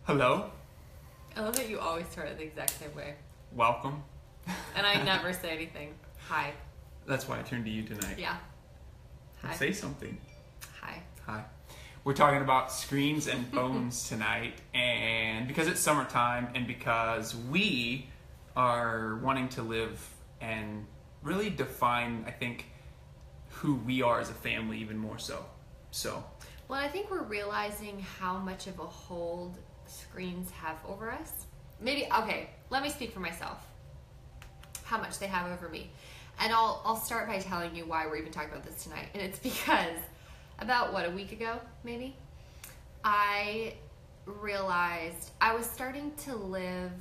Hello. I love that you always start it the exact same way. Welcome. And I never say anything. Hi. That's why I turned to you tonight. Yeah. Hi. Say something. Hi. Hi. We're talking about screens and phones tonight, and because it's summertime and because we are wanting to live and really define, I think, who we are as a family even more so. Well, I think we're realizing how much of a hold screens have over us. Okay, let me speak for myself. How much they have over me. And I'll start by telling you why we're even talking about this tonight. And it's because about, a week ago, maybe, I realized I was starting to live,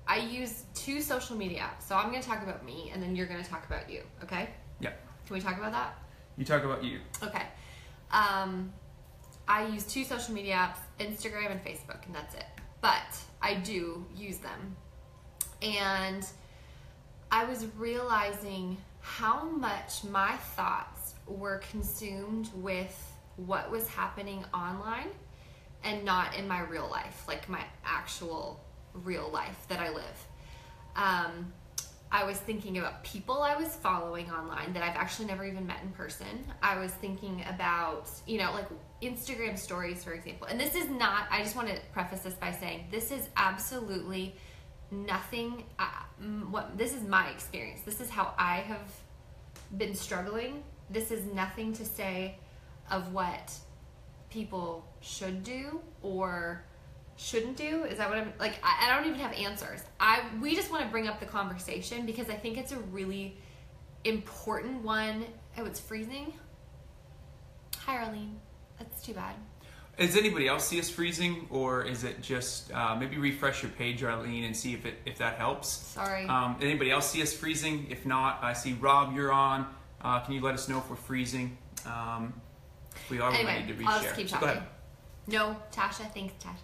I use 2 social media apps. So I'm going to talk about me, and then you're going to talk about you, okay? Yeah. Can we talk about that? You talk about you. Okay. I use 2 social media apps, Instagram and Facebook, and that's it. But I do use them. And I was realizing how much my thoughts were consumed with what was happening online and not in my real life, like my actual real life that I live. I was thinking about people I was following online that I've actually never even met in person. I was thinking about, like Instagram stories, for example. And this is not, I just want to preface this by saying, this is absolutely nothing, this is my experience. This is how I have been struggling. This is nothing to say of what people should do or shouldn't do. Is that what I'm like? I don't even have answers. We just want to bring up the conversation because I think it's a really important one. Oh, it's freezing. Hi, Arlene. That's too bad. Does anybody else see us freezing, or is it just maybe refresh your page, Arlene, and see if that helps? Sorry. Anybody else see us freezing? If not, I see Rob, you're on. Can you let us know if we're freezing? If we are, we might need to reshare. I'll just keep talking. Go ahead. No, Tasha. Thanks, Tasha.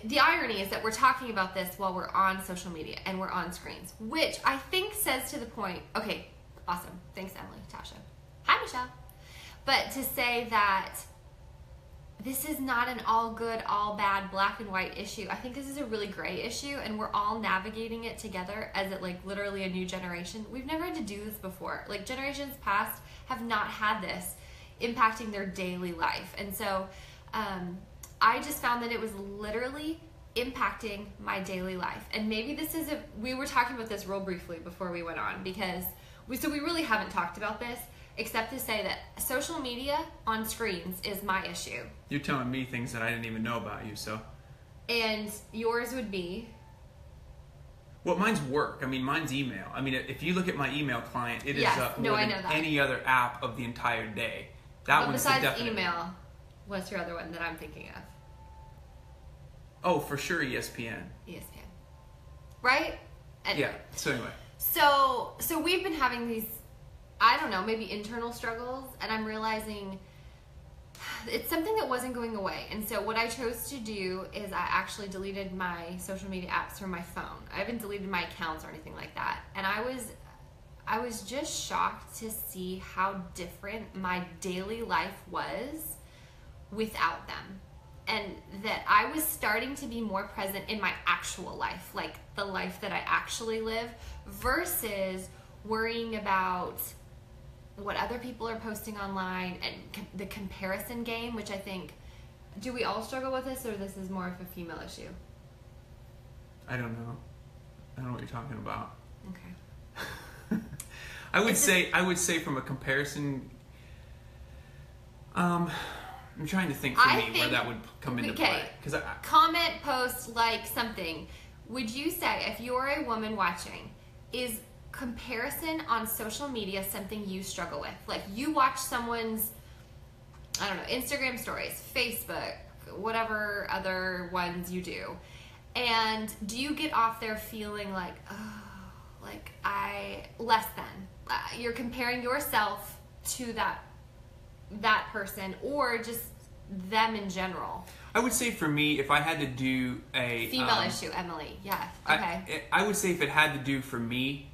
The irony is that we're talking about this while we're on social media and we're on screens, which I think says to the point, okay, awesome. Thanks, Emily, Tasha. Hi, Michelle. But to say that this is not an all good, all bad, black and white issue. I think this is a really gray issue, and we're all navigating it together as it literally a new generation. We've never had to do this before. Generations past have not had this impacting their daily life. And so I just found that it was literally impacting my daily life. And maybe this is we were talking about this real briefly before we went on, because we really haven't talked about this, except to say that social media on screens is my issue. You're telling me things that I didn't even know about you, so. And yours would be? Well, mine's work. I mean, mine's email. I mean, if you look at my email client, it is more than any other app of the entire day. That one's besides definite. Email, what's your other one that I'm thinking of? Oh, for sure, ESPN. ESPN. Right? Anyway. Yeah, so anyway. So we've been having these, I don't know, maybe internal struggles, and I'm realizing it's something that wasn't going away. And so what I chose to do is I actually deleted my social media apps from my phone. I haven't deleted my accounts or anything like that. And I was just shocked to see how different my daily life was without them. And that I was starting to be more present in my actual life, like the life that I actually live, versus worrying about what other people are posting online and the comparison game, which I think, do we all struggle with this, or this is more of a female issue? I don't know. I don't know what you're talking about. Okay. I would say from a comparison, I'm trying to think where that would come into play. Comment, post, like something. Would you say, if you're a woman watching, is comparison on social media something you struggle with? Like, you watch someone's, I don't know, Instagram stories, Facebook, whatever other ones you do, and do you get off there feeling like, oh, like less than? You're comparing yourself to that person, or just them in general? I would say for me, if I had to do a female issue, Emily, yeah, okay. I would say if it had to do for me,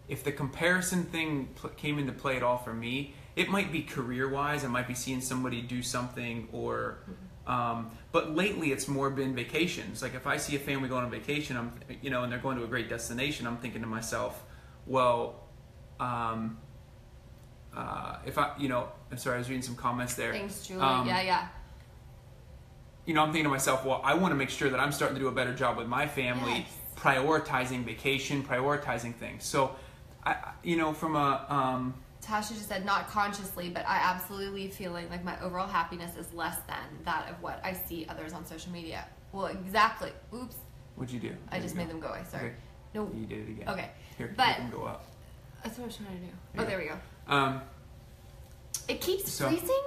if the comparison thing came into play at all for me, It might be career-wise. I might be seeing somebody do something, or but lately it's more been vacations. Like if I see a family going on vacation, and they're going to a great destination, I'm thinking to myself, well, if I'm sorry, I was reading some comments there. Thanks, Julie. Yeah. I'm thinking to myself, well, I want to make sure that I'm starting to do a better job with my family, Yes. prioritizing vacation, prioritizing things. So, from a Tasha just said, not consciously, but I absolutely feeling like my overall happiness is less than that of what I see others on social media. Well, exactly. Oops. What'd you do? I just made them go away. Sorry. Okay. No. You did it again. Okay. Here, But make them go up. that's what I was trying to do. Yeah. Oh, there we go. It keeps freezing?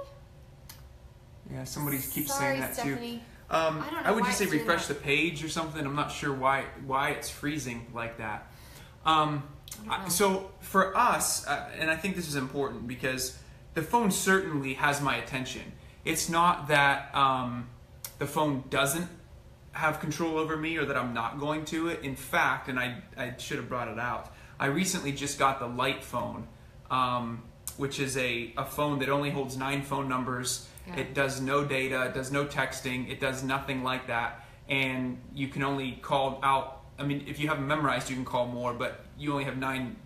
Yeah, somebody keeps Sorry, saying that Stephanie. too. I don't know I would why just say it's doing refresh that. the page or something. I'm not sure why it's freezing like that. So for us, and I think this is important because the phone certainly has my attention. It's not that the phone doesn't have control over me or that I'm not going to it. In fact, and I should have brought it out, I recently just got the Light phone, which is a phone that only holds 9 phone numbers. Yeah. It does no data, it does no texting, it does nothing like that. And you can only call out, I mean, if you have them memorized, you can call more, but you only have 9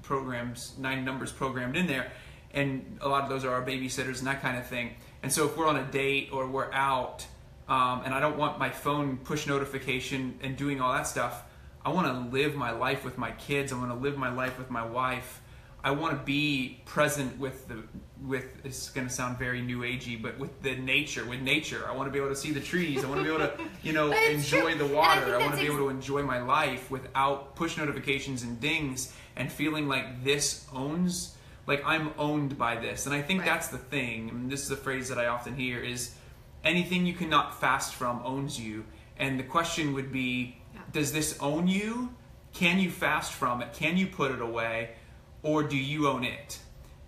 numbers programmed in there. And a lot of those are our babysitters and that kind of thing. And so if we're on a date or we're out, and I don't want my phone push notification and doing all that stuff, I want to live my life with my kids. I want to live my life with my wife. I want to be present with it's going to sound very new agey, but with nature. I want to be able to see the trees. I want to be able to, enjoy the water. I want to be able to enjoy my life without push notifications and dings and feeling like this owns, like I'm owned by this. And I think that's the thing. And this is a phrase that I often hear is anything you cannot fast from owns you. And the question would be, does this own you? Can you fast from it? Can you put it away? Or do you own it?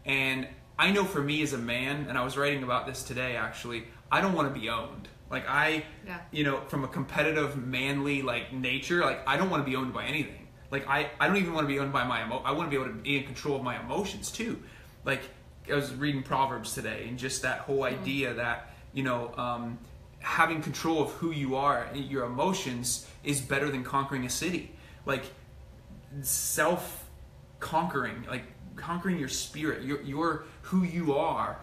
And I know for me as a man, and I was writing about this today actually, I don't want to be owned. Like from a competitive, manly nature, I don't want to be owned by anything. Like I don't even want to be owned by I want to be able to be in control of my emotions too. Like I was reading Proverbs today, and just that whole idea that having control of who you are, your emotions, is better than conquering a city. Like self-conquering, conquering your spirit, your who you are.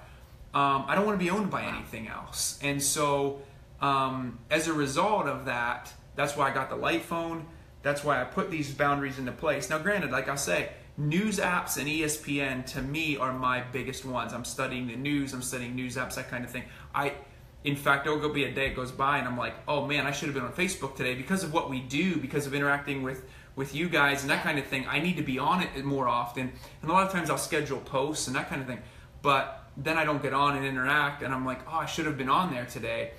I don't want to be owned by anything else. And so as a result of that, that's why I got the Light phone. That's why I put these boundaries into place. Now granted, like I say, news apps and ESPN to me are my biggest ones. I'm studying the news, I'm studying news apps, that kind of thing. In fact, there will be a day it goes by and I'm like, oh man, I should have been on Facebook today because of what we do, because of interacting with you guys and that kind of thing. I need to be on it more often. And a lot of times I'll schedule posts and that kind of thing. But then I don't get on and interact and I'm like, oh, I should have been on there today.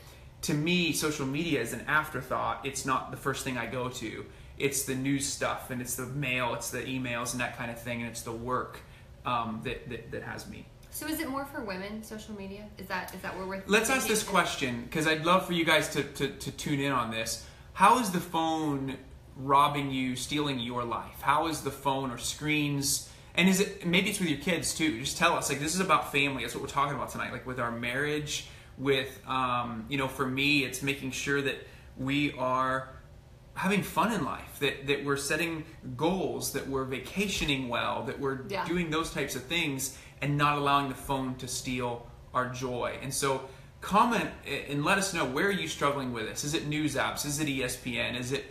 To me, social media is an afterthought. It's not the first thing I go to. It's the news stuff and it's the mail, it's the emails and that kind of thing, and it's the work that has me. So is it more for women, social media? Is that where we're... Let's ask this question, because I'd love for you guys to tune in on this. How is the phone robbing you, stealing your life? How is the phone or screens, and is it, maybe it's with your kids too, just tell us. This is about family. That's what we're talking about tonight. With our marriage, with for me, it's making sure that we are having fun in life, that we're setting goals, that we're vacationing well, that we're doing those types of things, and not allowing the phone to steal our joy. And so comment and let us know, where are you struggling with this? Is it news apps? Is it ESPN? Is it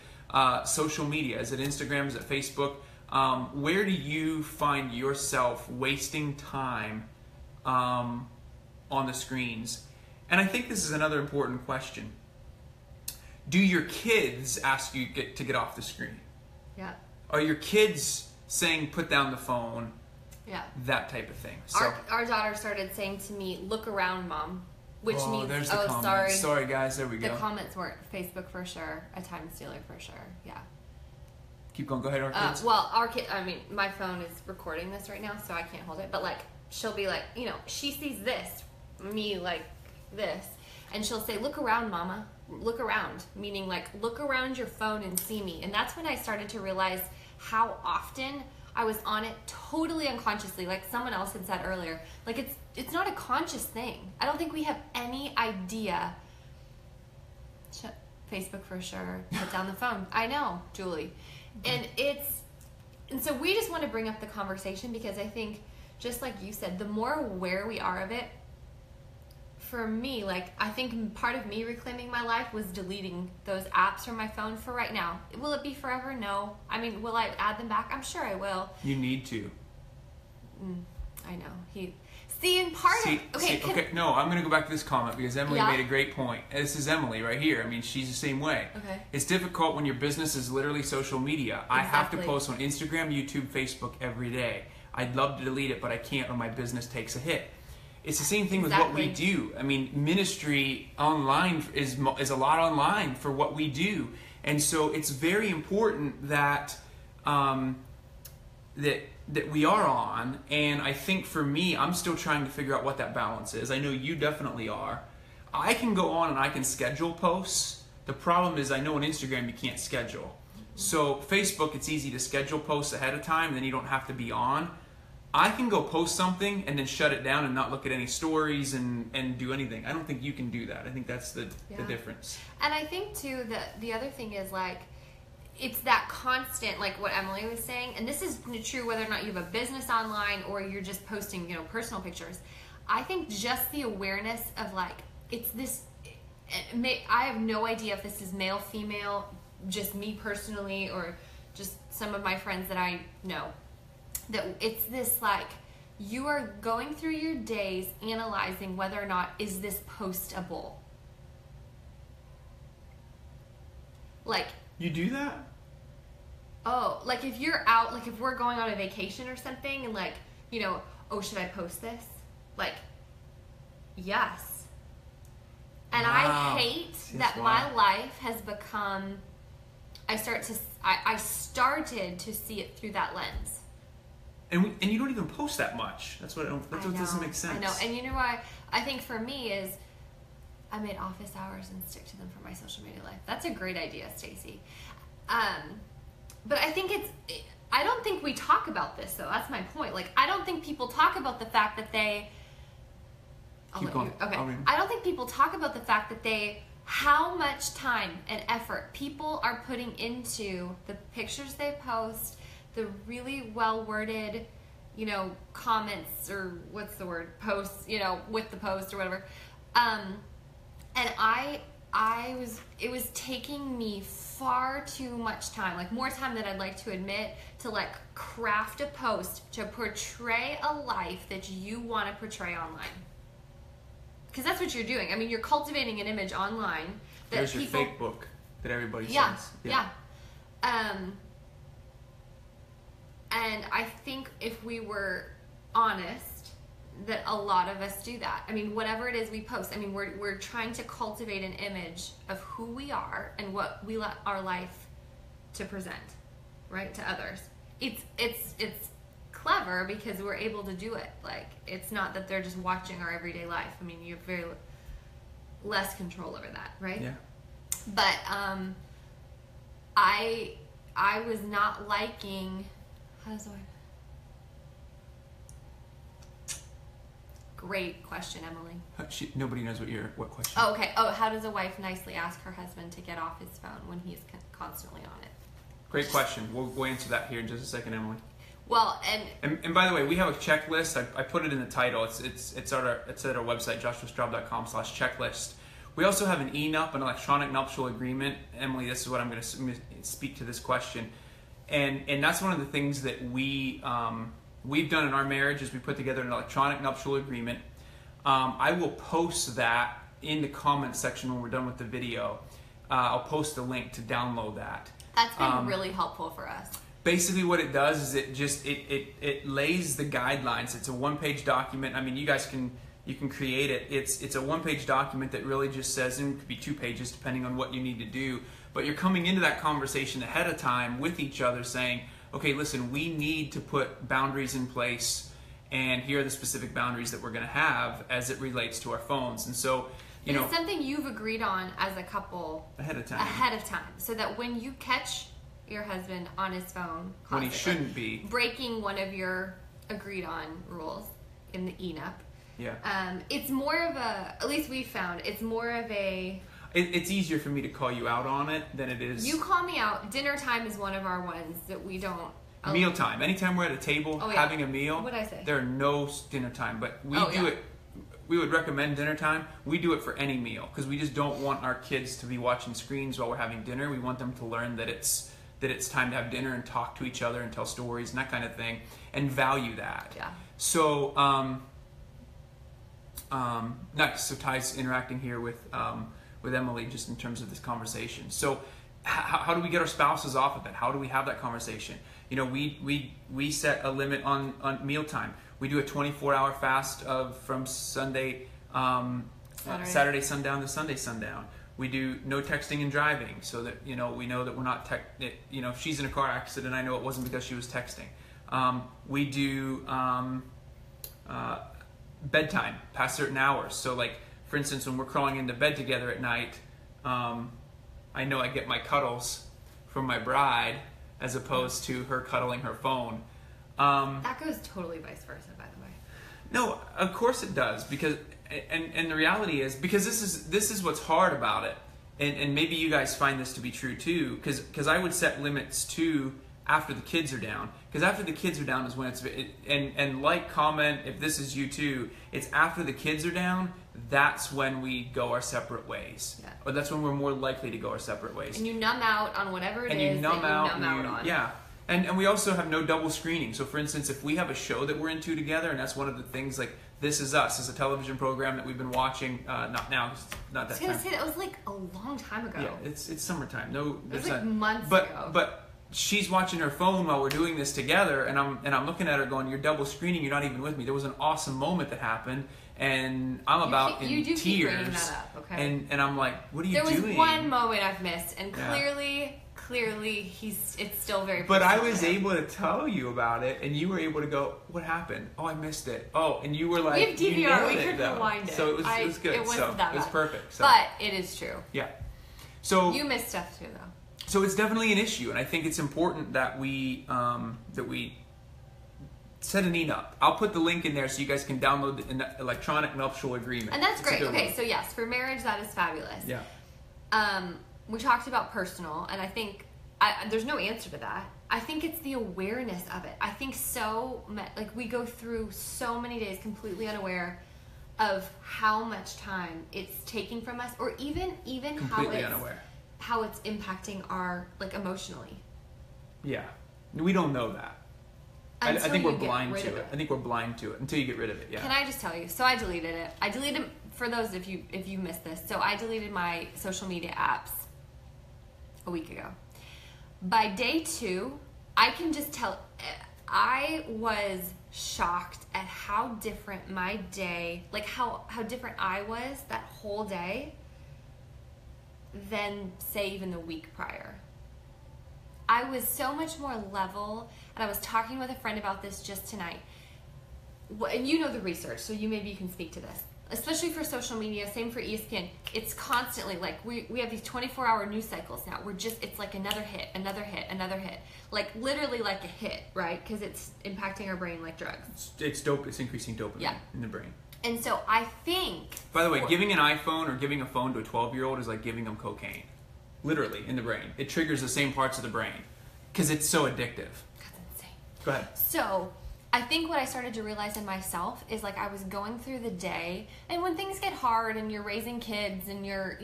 social media? Is it Instagram? Is it Facebook? Where do you find yourself wasting time on the screens? And I think this is another important question. Do your kids ask you to get off the screen? Yeah. Are your kids saying put down the phone? Yeah. That type of thing. So our daughter started saying to me, "Look around, Mom," which means, there's the comments. Sorry guys, there we go. The comments weren't Facebook for sure, a time stealer for sure. Yeah. Keep going. Go ahead, our kids. Well, our kid. I mean, my phone is recording this right now, so I can't hold it. But she'll be like, she sees this, me like this, and she'll say, "Look around, Mama. Look around," meaning look around your phone and see me. And that's when I started to realize how often I was on it totally unconsciously, like someone else had said earlier. it's not a conscious thing. I don't think we have any idea. Facebook for sure. Put down the phone. I know, Julie. And so we just want to bring up the conversation because I think, just like you said, the more aware we are of it, for me, like, I think part of me reclaiming my life was deleting those apps from my phone for right now. Will it be forever? No. I mean, will I add them back? I'm sure I will. You need to. I know. No, I'm going to go back to this comment because Emily Yeah. made a great point. This is Emily right here. I mean, she's the same way. Okay. It's difficult when your business is literally social media. I have to Exactly. post on Instagram, YouTube, Facebook every day. I'd love to delete it, but I can't or my business takes a hit. It's the same thing with what we do. I mean, ministry online is a lot online for what we do. And so it's very important that that we are on, and I think for me, I'm still trying to figure out what that balance is. I know you definitely are. I can go on and I can schedule posts. The problem is I know on Instagram you can't schedule. So Facebook, it's easy to schedule posts ahead of time, then you don't have to be on. I can go post something and then shut it down and not look at any stories and do anything. I don't think you can do that. I think that's the difference. And I think too that the other thing is, like, it's that constant, like what Emily was saying, and this is true whether or not you have a business online or you're just posting, personal pictures. I think just the awareness of, like, it's this, I have no idea if this is male, female, just me personally, or just some of my friends that I know, that it's this, like, you are going through your days analyzing whether or not is this postable. Like, you do that? Oh, like if you're out, like if we're going on a vacation or something and, like, oh, should I post this? Like, yes. And wow. I hate that my life has become, I started to see it through that lens. And you don't even post that much. That's what doesn't make sense. I know. And you know why? I think for me is I made office hours and stick to them for my social media life. That's a great idea, Stacy. But I think I don't think we talk about this, though. That's my point. Like, I don't think people talk about the fact that they... Keep going. Okay. I don't think people talk about the fact that how much time and effort people are putting into the pictures they post, the really well-worded, comments, or what's the word? Posts, with the post or whatever. And it was taking me far too much time, like more time than I'd like to admit, to, like, craft a post to portray a life that you want to portray online. Because that's what you're doing. I mean, you're cultivating an image online that There's your fake book that everybody says. Yeah. And I think if we were honest, that a lot of us do that. I mean, whatever it is we post, I mean, we're trying to cultivate an image of who we are and what we let our life to present, right, to others. It's clever because we're able to do it. Like, it's not that they're just watching our everyday life. I mean, you have very less control over that, right? Yeah. But I was not liking. How does the wife? Great question, Emily. Nobody knows what question. Oh, okay. Oh, how does a wife nicely ask her husband to get off his phone when he's constantly on it? Great question. We'll answer that here in just a second, Emily. Well, and by the way, we have a checklist. I put it in the title. It's at our website, joshuastraub.com/checklist. We also have an ENUP, an electronic nuptial agreement. Emily, this is what I'm going to speak to this question, and that's one of the things that we've done in our marriage is we put together an electronic nuptial agreement. I will post that in the comments section when we're done with the video. I'll post the link to download that. That's been really helpful for us. Basically what it does is it lays the guidelines. It's a one-page document. I mean, you can create it. It's a one-page document that really just says, and it could be 2 pages depending on what you need to do, but you're coming into that conversation ahead of time with each other saying, okay, listen, we need to put boundaries in place, and here are the specific boundaries that we're going to have as it relates to our phones. And so, it's something you've agreed on as a couple ahead of time, so that when you catch your husband on his phone, when he shouldn't be breaking one of your agreed on rules in the ENUP, Yeah. It's more of a, at least we found, it's more of a... It's easier for me to call you out on it than it is... You call me out. Dinner time is one of our ones that we don't... Mealtime. Anytime we're at a table having a meal, what'd I say? There are no dinner time. But we do it... We would recommend dinner time. We do it for any meal because we just don't want our kids to be watching screens while we're having dinner. We want them to learn that it's time to have dinner and talk to each other and tell stories and that kind of thing and value that. Yeah. So, nice. So Ty's interacting here with Emily just in terms of this conversation. So how do we get our spouses off of it? How do we have that conversation? You know, we set a limit on mealtime. We do a 24-hour fast from Sunday, Saturday sundown to Sunday sundown. We do no texting and driving, so that we know that we're not if she's in a car accident, I know it wasn't because she was texting. We do bedtime past certain hours. So, like for instance, when we're crawling into bed together at night, I know I get my cuddles from my bride as opposed to her cuddling her phone. That goes totally vice versa, by the way. No, of course it does, because and the reality is, because this is what's hard about it, and maybe you guys find this to be true too, because I would set limits too after the kids are down, because after the kids are down is when and like, comment if this is you too, it's after the kids are down, that's when we go our separate ways. Yeah. Or that's when we're more likely to go our separate ways. And you numb out on whatever it is that you numb out on. Yeah. And we also have no double screening. So, for instance, if we have a show that we're into together, and that's one of the things, like This Is Us is a television program that we've been watching, not now, not that time. I was going to say, that was like a long time ago. Yeah, it's summertime. No, it was like months ago. But she's watching her phone while we're doing this together, and I'm looking at her going, "You're double screening. You're not even with me." There was an awesome moment that happened, and I'm about in tears. Keep bringing that up, okay? And I'm like, "What are you doing?" There was one moment I've missed, and clearly it's still very personal. But I was able to tell you about it, and you were able to go, "What happened? Oh, I missed it. Oh," and you were like, "We have DVR. We could though. rewind it." So it was good. It wasn't that bad. It was perfect. So. But it is true. Yeah. So you missed stuff too, though. So it's definitely an issue, and I think it's important that we set an ENUP. I'll put the link in there so you guys can download the electronic nuptial agreement. And that's great. Okay, so yes, for marriage, that is fabulous. Yeah. We talked about personal, and I think there's no answer to that. I think it's the awareness of it. I think we go through so many days completely unaware of how much time it's taking from us, or even completely unaware. How it's impacting our, like, emotionally. Yeah. We don't know that. I think we're blind to it. I think we're blind to it until you get rid of it. Yeah. Can I just tell you? So I deleted it. I deleted, for those if you missed this. So I deleted my social media apps a week ago. By day 2, I can just tell, I was shocked at how different my day, like how different I was that whole day than, say, even the week prior. I was so much more level, and I was talking with a friend about this just tonight. And you know the research, so maybe you can speak to this. Especially for social media, same for ESPN. It's constantly, like, we have these 24-hour news cycles now. It's like another hit, another hit, another hit. Like, literally like a hit, right? Because it's impacting our brain like drugs. It's increasing dopamine in the brain. And so I think... By the way, giving an iPhone or giving a phone to a 12-year-old is like giving them cocaine. Literally, in the brain. It triggers the same parts of the brain. Because it's so addictive. That's insane. Go ahead. So, I think what I started to realize in myself is, like, I was going through the day, and when things get hard and you're raising kids and you're,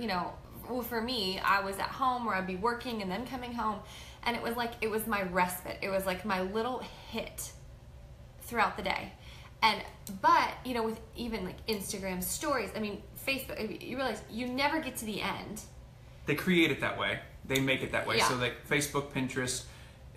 well, for me, I was at home, or I'd be working and then coming home, and it was like, it was my respite. It was like my little hit throughout the day. But, with even, like, Instagram stories, I mean, Facebook, you realize you never get to the end. They create it that way. They make it that way. Yeah. So, like, Facebook, Pinterest,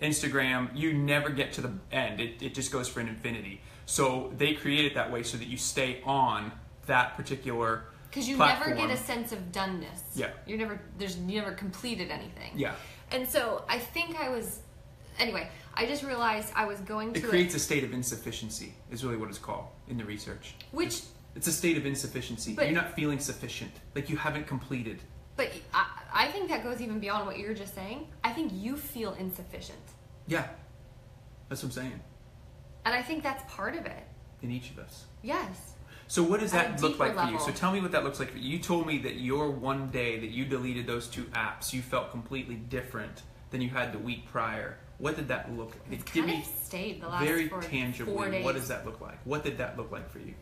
Instagram, you never get to the end. It just goes for an infinity. So they create it that way so that you stay on that particular because you platform. never get a sense of doneness. Yeah. You never completed anything. Yeah. And so I think I just realized I was going to... It creates a state of insufficiency, is really what it's called in the research. Which... It's a state of insufficiency. You're not feeling sufficient. Like you haven't completed. But I think that goes even beyond what you were just saying. I think you feel insufficient. Yeah. That's what I'm saying. And I think that's part of it. In each of us. Yes. So what does that look like for you? level. So tell me what that looks like for you. You told me that your one day that you deleted those 2 apps, you felt completely different than you had the week prior. What did that look like? It's kind of stayed the last very 4 tangibly. days. What does that look like? What did that look like for you?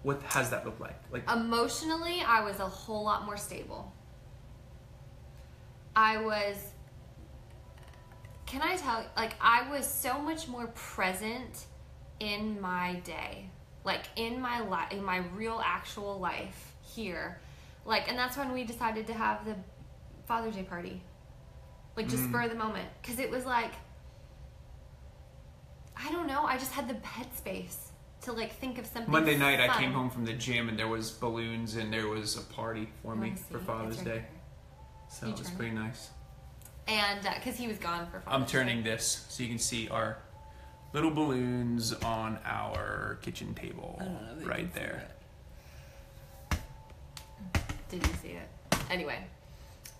What has that look like? Emotionally, I was a whole lot more stable. Can I tell you, I was so much more present in my day, in my life, in my real actual life here, and that's when we decided to have the Father's Day party, just spur of the moment, because it was I don't know, I just had the headspace to think of something. Monday night, fun. I came home from the gym and there was balloons and there was a party for me for Father's Day, so it was pretty nice. And because he was gone for Father's Day. I'm turning this so you can see our little balloons on our kitchen table right there. Didn't see it. Anyway,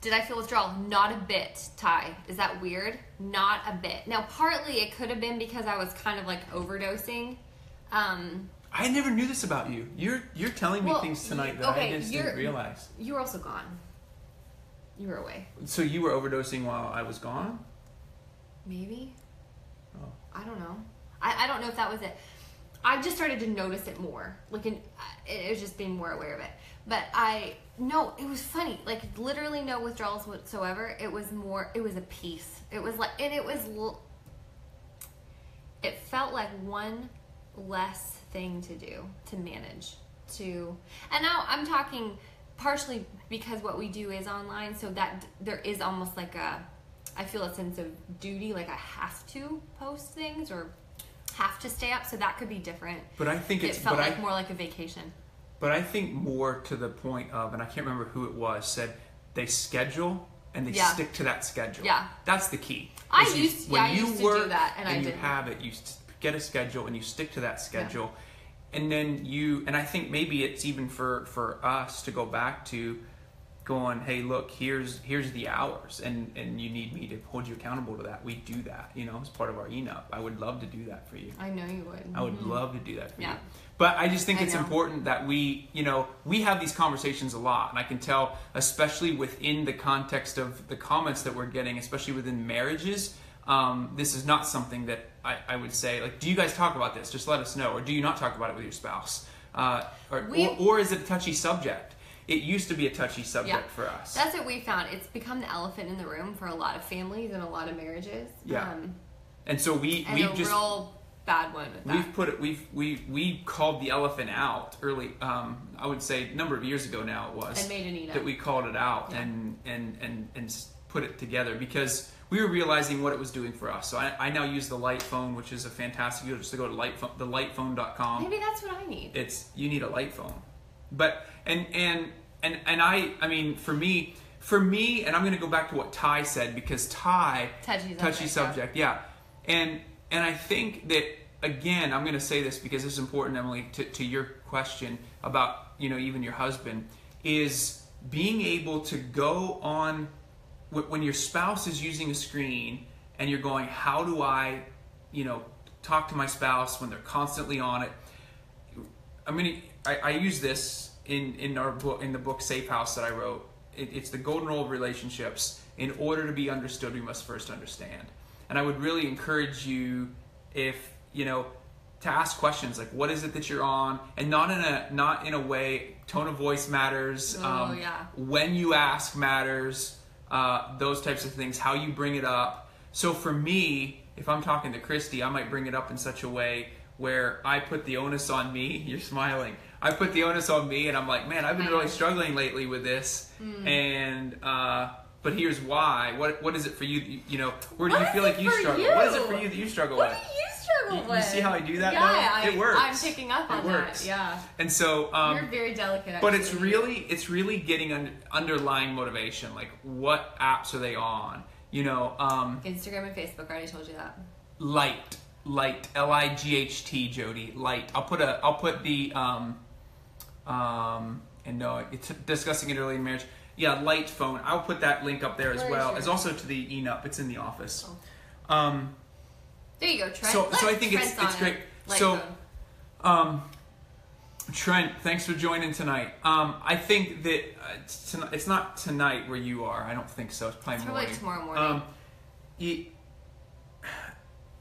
did I feel withdrawal? Not a bit, Ty. Is that weird? Not a bit. Now, partly it could have been because I was kind of overdosing. I never knew this about you. You're telling me things tonight that I just didn't realize. You were also gone. You were away. So you were overdosing while I was gone? Maybe. Oh. I don't know. I don't know if that was it. I just started to notice it more. It was just being more aware of it. But it was funny. Literally no withdrawals whatsoever. It was a peace. It was it felt like one less thing to do, to manage, and now I'm talking partially because what we do is online, so that there is almost I feel a sense of duty, I have to post things or have to stay up, so that could be different. But I think it felt more like a vacation. But I think more to the point of, and I can't remember who it was, said they schedule and they stick to that schedule. Yeah. That's the key. I used to do that, and I didn't. You have it, you get a schedule and you stick to that schedule. Yeah. And then and I think maybe it's even for us to go back to going, hey, look, here's the hours, and you need me to hold you accountable to that. We do that, as part of our ENUP. I would love to do that for you. I know you would. I would love to do that for you. Yeah. But I just think it's important that we have these conversations a lot, and I can tell, especially within the context of the comments that we're getting, especially within marriages, this is not something that I would say, do you guys talk about this? Just let us know. Or do you not talk about it with your spouse? Or is it a touchy subject? It used to be a touchy subject for us. That's what we found. It's become the elephant in the room for a lot of families and a lot of marriages. Yeah. And so we've just... real bad one with that. We called the elephant out early. I would say a number of years ago now it was. And made an ENUP. That we called it out and put it together because we were realizing what it was doing for us. So I now use the Light Phone, which is a fantastic. Just to go to thelightphone.com. Maybe that's what I need. You need a Light Phone, but and I mean for me, and I'm going to go back to what Ty said because touchy subject, yeah. And I think that again, I'm going to say this because it's important, Emily, to your question about even your husband is being able to go on. When your spouse is using a screen and you're going, how do I, talk to my spouse when they're constantly on it? I use this in our book, in the book Safe House that I wrote. It's the golden rule of relationships. In order to be understood, we must first understand. And I would really encourage you, if to ask questions like, what is it that you're on, and not in a way. Tone of voice matters. When you ask matters. Those types of things, how you bring it up. So for me, if I'm talking to Christy, I might bring it up in such a way where I put the onus on me. You're smiling. I put the onus on me, and I'm like, man, I've been really struggling lately with this, and but here's why. What is it for you? Where do you feel like you struggle? What is it for you that you struggle with? What do you struggle with? You see how I do that? Yeah, it works. I'm picking up on that. Yeah. And so, you're very delicate. Actually. But it's really getting underlying motivation. Like, what apps are they on? Instagram and Facebook. I already told you that. Light, Light, Jody, Light. I'll put the and no, it's discussing it early in marriage. Yeah, Light Phone. I'll put that link up there as well. As also to the ENUP. It's in the office. Oh. There you go, Trent. So I think it's great. So Trent, thanks for joining tonight. I think that it's not tonight where you are. I don't think so. It's probably morning. Tomorrow morning.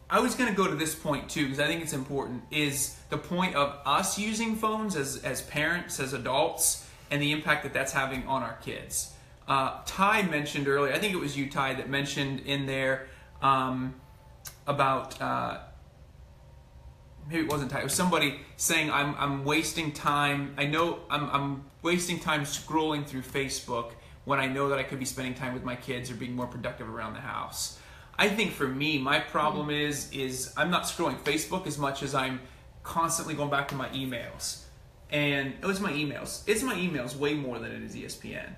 I was going to go to this point too, because I think it's important, is the point of us using phones as parents, as adults, and the impact that that's having on our kids. Ty mentioned earlier, I think it was you, Ty, that mentioned in there about, maybe it wasn't Ty, it was somebody saying I'm wasting time. I know I'm wasting time scrolling through Facebook when I know that I could be spending time with my kids or being more productive around the house. I think for me, my problem is I'm not scrolling Facebook as much as I'm constantly going back to my emails. And it's my emails. It's my emails way more than it is ESPN.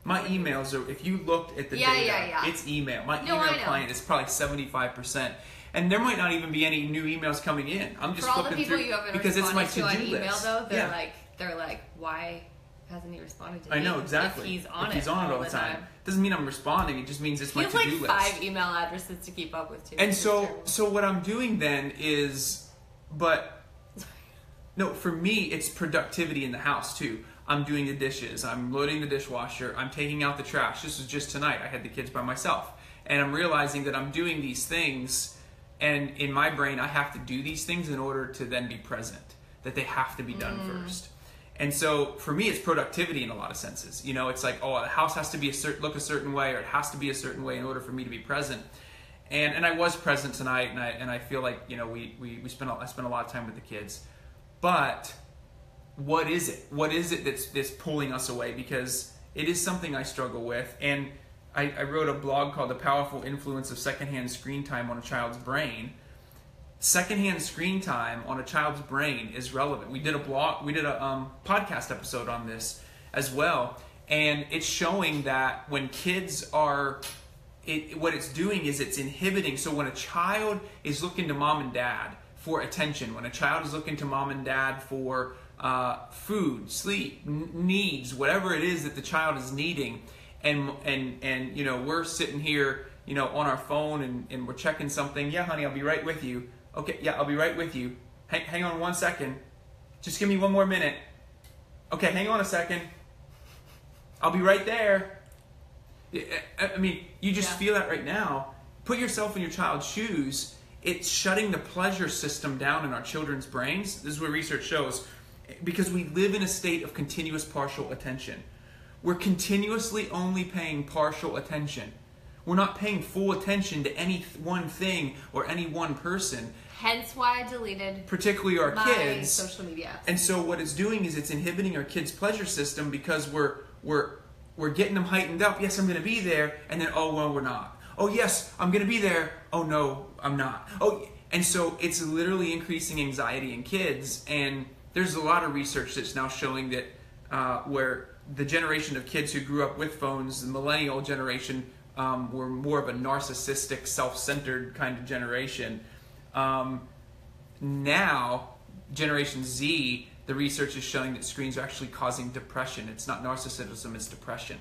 My emails are, if you looked at the data, it's email. My email client is probably 75%. And there might not even be any new emails coming in. I'm just flipping through because it's my to-do list. Email though, they're like, why hasn't he responded to me? I know, exactly. If he's on it all the time. Doesn't mean I'm responding. It just means it's my to-do list. You have like 5 email addresses to keep up with too. And so what I'm doing then is, for me, it's productivity in the house too. I'm doing the dishes. I'm loading the dishwasher. I'm taking out the trash. This was just tonight. I had the kids by myself. And I'm realizing that I'm doing these things, and in my brain, I have to do these things in order to then be present. That they have to be done first. And so for me, it's productivity in a lot of senses. You know, it's like, the house has to be look a certain way, or it has to be a certain way in order for me to be present. And I was present tonight, and I feel like, you know, I spent a lot of time with the kids. But what is it? What is it that's pulling us away? Because it is something I struggle with. And I wrote a blog called The Powerful Influence of Secondhand Screen Time on a Child's Brain. Secondhand screen time on a child's brain is relevant. We did a podcast episode on this as well, and it's showing that when kids are, what it's doing is it's inhibiting. So when a child is looking to mom and dad for attention, when a child is looking to mom and dad for food, sleep, needs, whatever it is that the child is needing, and you know, we're sitting here, you know, on our phone and we're checking something. Yeah, honey, I'll be right with you. Okay, yeah, I'll be right with you. Hang on 1 second. Just give me 1 more minute. Okay, hang on a second. I'll be right there. I mean, you just feel that right now. Put yourself in your child's shoes. It's shutting the pleasure system down in our children's brains. This is what research shows. Because we live in a state of continuous partial attention. We're continuously only paying partial attention. We're not paying full attention to any one thing or any one person. Hence why I deleted particularly our kids social media. And so what it's doing is it's inhibiting our kids' pleasure system because we're getting them heightened up. Yes, I'm going to be there, and then we're not. Oh yes, I'm going to be there. Oh no, I'm not. And so it's literally increasing anxiety in kids. And there's a lot of research that's now showing that where the generation of kids who grew up with phones, the millennial generation, were more of a narcissistic, self-centered kind of generation. Now, Generation Z, the research is showing that screens are actually causing depression. It's not narcissism, it's depression.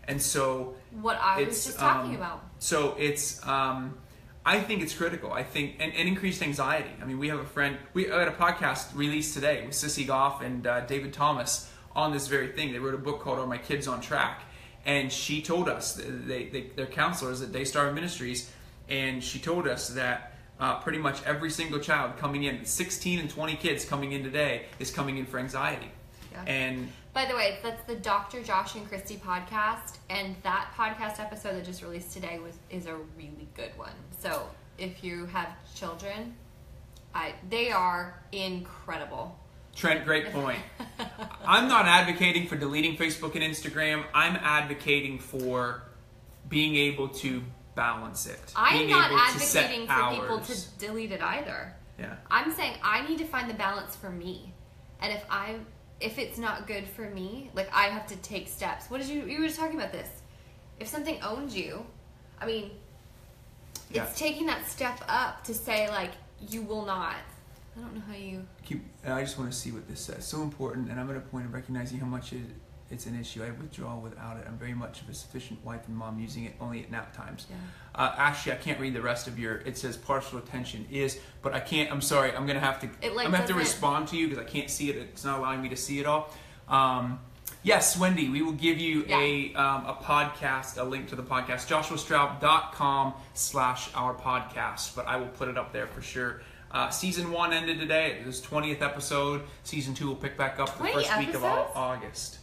And so what I was just talking about. So it's, I think it's critical. I think, and increased anxiety. I mean, we have a friend, we had a podcast released today with Sissy Goff and David Thomas on this very thing. They wrote a book called Are My Kids on Track? And she told us, they're counselors at Daystar Ministries, and she told us that pretty much every single child coming in, 16 and 20 kids coming in today, is coming in for anxiety. Yeah. And by the way, that's the Dr. Josh and Christy podcast, and that podcast episode that just released today is a really good one. So if you have children, they are incredible. Trent, great point. I'm not advocating for deleting Facebook and Instagram. I'm advocating for being able to balance it. I'm not advocating for people to delete it either. Yeah. I'm saying I need to find the balance for me. And if it's not good for me, like I have to take steps. You were just talking about this. If something owns you, I mean, it's taking that step up to say like, you will not. I don't know how you... I just want to see what this says. So important, and I'm at a point of recognizing how much it's an issue. I withdraw without it. I'm very much of a sufficient wife and mom, using it only at nap times. Yeah. Actually, I can't read the rest of your. It says partial attention is, but I can't. I'm sorry. I'm gonna have to. I'm gonna have to respond to you because I can't see it. It's not allowing me to see it all. Yes, Wendy, we will give you a podcast, a link to the podcast, joshuastraub.com/our podcast. But I will put it up there for sure. Season 1 ended today. It was 20th episode. Season 2 will pick back up the first week of August.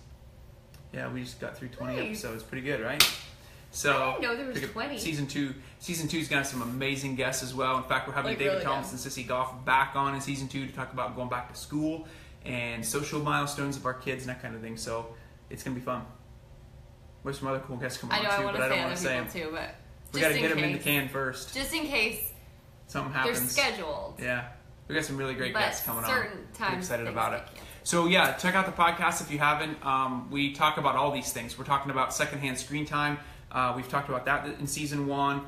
Yeah, we just got through 20 episodes. Pretty good, right? So I didn't know there was 20. Season 2 is going to have some amazing guests as well. In fact, we're having David really Thomas and Sissy Goff back on in Season 2 to talk about going back to school and social milestones of our kids and that kind of thing. So it's going to be fun. There's some other cool guests coming on too, but I don't want to say them. Too, but we got to get them in the can first. Just in case something happens. They're scheduled. Yeah. We got some really great guests coming on. Certain times. I'm excited about it. So yeah, check out the podcast if you haven't. We talk about all these things. We're talking about secondhand screen time. We've talked about that in Season 1.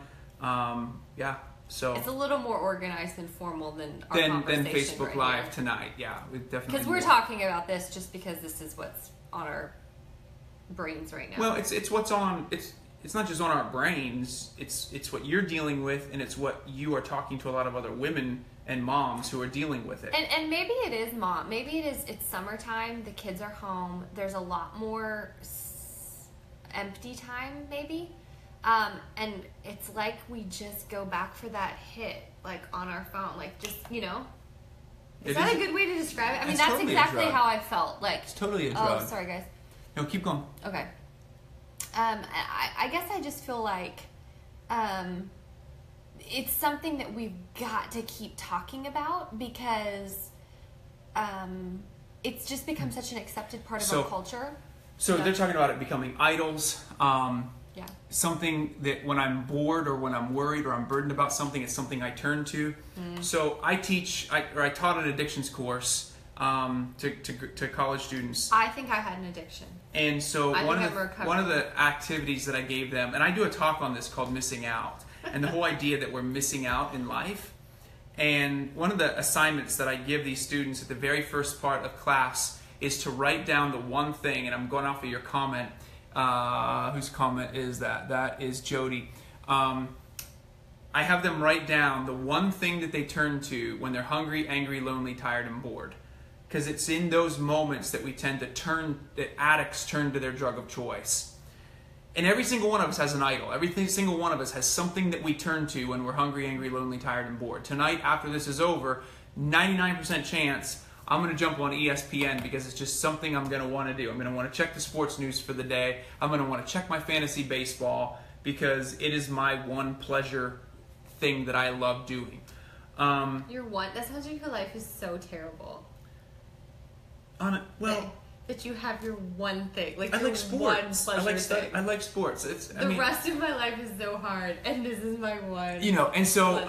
Yeah. So it's a little more organized and formal than our conversation than Facebook right Live here. Tonight. Yeah, we definitely. Because we're talking about this just because this is what's on our brains right now. Well, it's what's on. It's not just on our brains. It's what you're dealing with, and it's what you are talking to a lot of other women and moms who are dealing with it. And maybe it is mom. Maybe it's summertime. The kids are home. There's a lot more empty time, maybe. And it's like we just go back for that hit, like on our phone, like just, you know. Is that a good way to describe it? I mean, that's totally exactly how I felt. Like, it's totally a drug. Oh, sorry, guys. No, keep going. Okay. I guess I just feel like it's something that we've got to keep talking about because it's just become such an accepted part of our culture. So they're talking about it becoming idols. Yeah. Something that when I'm bored or when I'm worried or I'm burdened about something, it's something I turn to. So I taught an addictions course to college students. I think I had an addiction. And so one of the activities that I gave them, and I do a talk on this called Missing Out, and the whole idea that we're missing out in life. And one of the assignments that I give these students at the very first part of class is to write down the one thing, and I'm going off of your comment. Whose comment is that? That is Jody. I have them write down the one thing that they turn to when they're hungry, angry, lonely, tired, and bored. Because it's in those moments that we tend to that addicts turn to their drug of choice. And every single one of us has an idol. Every single one of us has something that we turn to when we're hungry, angry, lonely, tired, and bored. Tonight, after this is over, 99% chance I'm going to jump on ESPN because it's just something I'm going to want to do. I'm going to want to check the sports news for the day. I'm going to want to check my fantasy baseball because it is my one pleasure thing that I love doing. That sounds like your life is so terrible. That you have your one thing. Like I like sports. I like sports. The rest of my life is so hard, and this is my one. You know, and so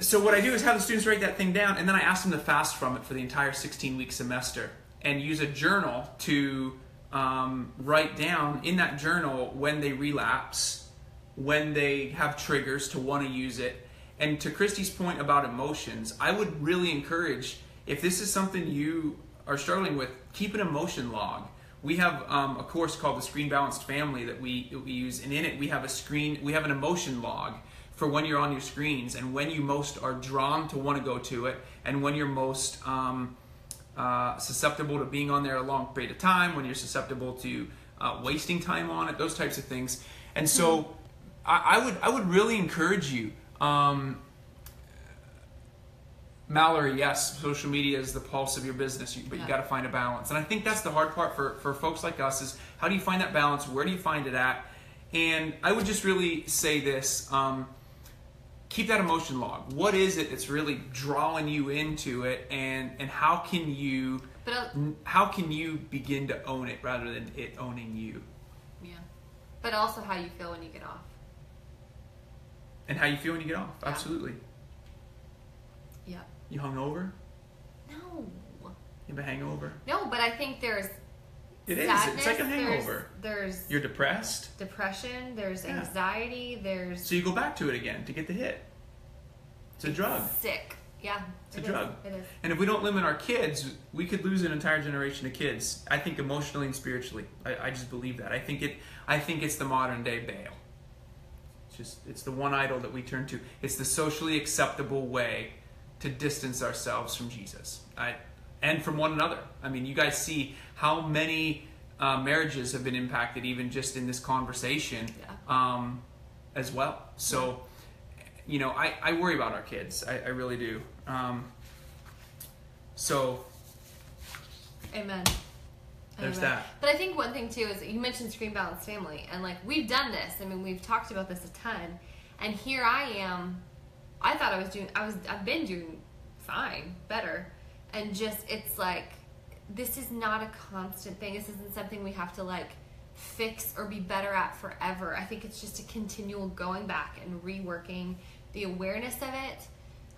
so what I do is have the students write that thing down, and then I ask them to fast from it for the entire 16-week semester, and use a journal to write down in that journal when they relapse, when they have triggers to want to use it. And to Christy's point about emotions, I would really encourage, if this is something you are struggling with, keep an emotion log. We have a course called the Screen Balanced Family that we use, and in it we have an emotion log for when you're on your screens and when you most are drawn to want to go to it, and when you're most susceptible to being on there a long period of time, when you're susceptible to wasting time on it, those types of things. And so I would really encourage you. Mallory, yes, social media is the pulse of your business, but you got to find a balance. And I think that's the hard part for folks like us is how do you find that balance? Where do you find it at? And I would just really say this, keep that emotion log. What is it that's really drawing you into it, and how can you begin to own it rather than it owning you? Yeah. But also how you feel when you get off. And how you feel when you get off, absolutely. Yeah. You hungover? No. You have a hangover? No, but I think there's sadness, it's like a hangover. There's you're depressed. Depression. There's anxiety. There's. So you go back to it again to get the hit. It's a drug. Sick. Yeah. It's a drug. It is. And if we don't limit our kids, we could lose an entire generation of kids. I think emotionally and spiritually. I just believe that. I think it's the modern day Baal. It's the one idol that we turn to. It's the socially acceptable way to distance ourselves from Jesus. And from one another. I mean, you guys see how many marriages have been impacted even just in this conversation as well. So, you know, I worry about our kids. I really do. So, amen. There's that. But I think one thing too is you mentioned Screen Balanced Family, and like we've done this. I mean, we've talked about this a ton, and here I am. I thought I've been doing fine, better, and just it's like this is not a constant thing. This isn't something we have to like fix or be better at forever. I think it's just a continual going back and reworking the awareness of it,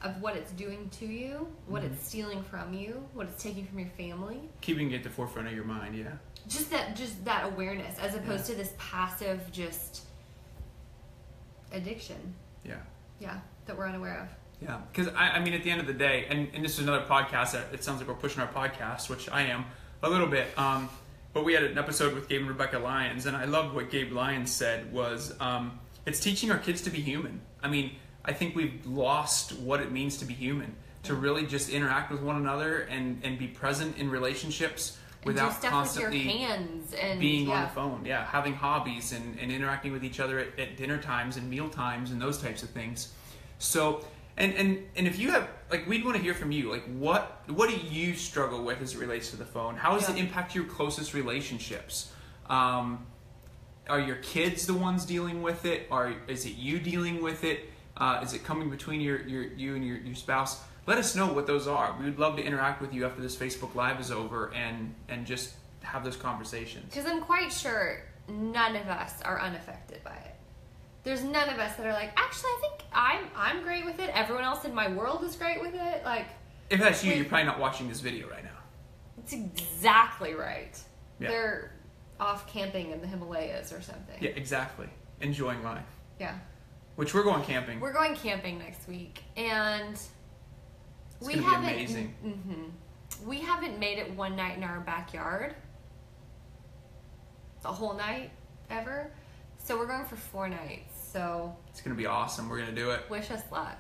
of what it's doing to you, what it's stealing from you, what it's taking from your family. Keeping it at the forefront of your mind, yeah. Just that awareness, as opposed to this passive just addiction. Yeah. Yeah, that we're unaware of. Yeah, because I mean, at the end of the day, and this is another podcast that it sounds like we're pushing our podcast, which I am a little bit. But we had an episode with Gabe and Rebecca Lyons, and I loved what Gabe Lyons said was, it's teaching our kids to be human. I mean, I think we've lost what it means to be human, to really just interact with one another and be present in relationships without constantly with your hands and being on the phone. Yeah, having hobbies and interacting with each other at dinner times and meal times and those types of things. So, and if you have, like, we'd want to hear from you. Like, what do you struggle with as it relates to the phone? How does it impact your closest relationships? Are your kids the ones dealing with it? Or is it you dealing with it? Is it coming between you and your spouse? Let us know what those are. We would love to interact with you after this Facebook Live is over and just have those conversations. Because I'm quite sure none of us are unaffected by it. There's none of us that are like, actually, I think I'm great with it. Everyone else in my world is great with it. Like, if that's you, you're probably not watching this video right now. That's exactly right. Yeah. They're off camping in the Himalayas or something. Yeah, exactly. Enjoying life. Yeah. Which we're going camping. We're going camping next week, and it's gonna be amazing. We haven't made it one night in our backyard. It's a whole night ever. So we're going for 4 nights. So it's gonna be awesome. We're gonna do it. Wish us luck.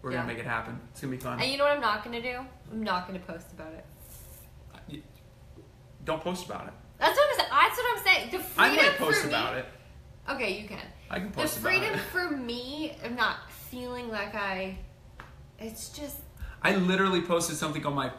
We're gonna make it happen. It's gonna be fun. And you know what I'm not gonna do? I'm not gonna post about it. Don't post about it. That's what I'm saying. The freedom I might post for me, about it. Okay, you can. I can post about it. The freedom for me of not feeling like it's just. I literally posted something on my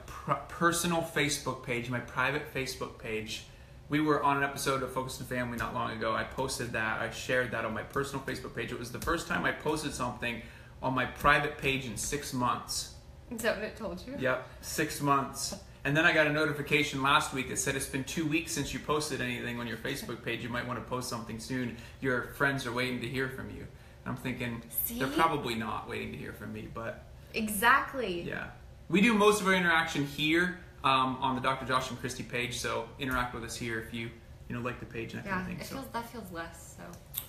personal Facebook page, my private Facebook page. We were on an episode of Focus on Family not long ago. I posted that. I shared that on my personal Facebook page. It was the first time I posted something on my private page in 6 months. Is that what it told you? Yep, 6 months. And then I got a notification last week that said it's been 2 weeks since you posted anything on your Facebook page. You might want to post something soon. Your friends are waiting to hear from you. And I'm thinking, they're probably not waiting to hear from me, but... Exactly. Yeah. We do most of our interaction here on the Dr. Josh and Christy page, so interact with us here if you like the page and that kind of thing. That feels less,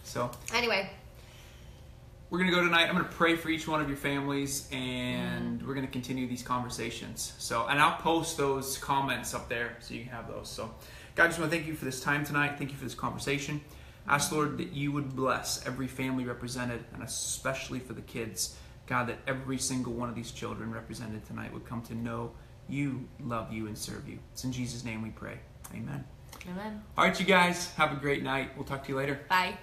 So anyway. We're going to go tonight. I'm going to pray for each one of your families, and we're going to continue these conversations. So, and I'll post those comments up there so you can have those. So, God, I just want to thank you for this time tonight. Thank you for this conversation. Ask, Lord, that you would bless every family represented, and especially for the kids. God, that every single one of these children represented tonight would come to know you, love you, and serve you. It's in Jesus' name we pray. Amen. Amen. All right, you guys, have a great night. We'll talk to you later. Bye.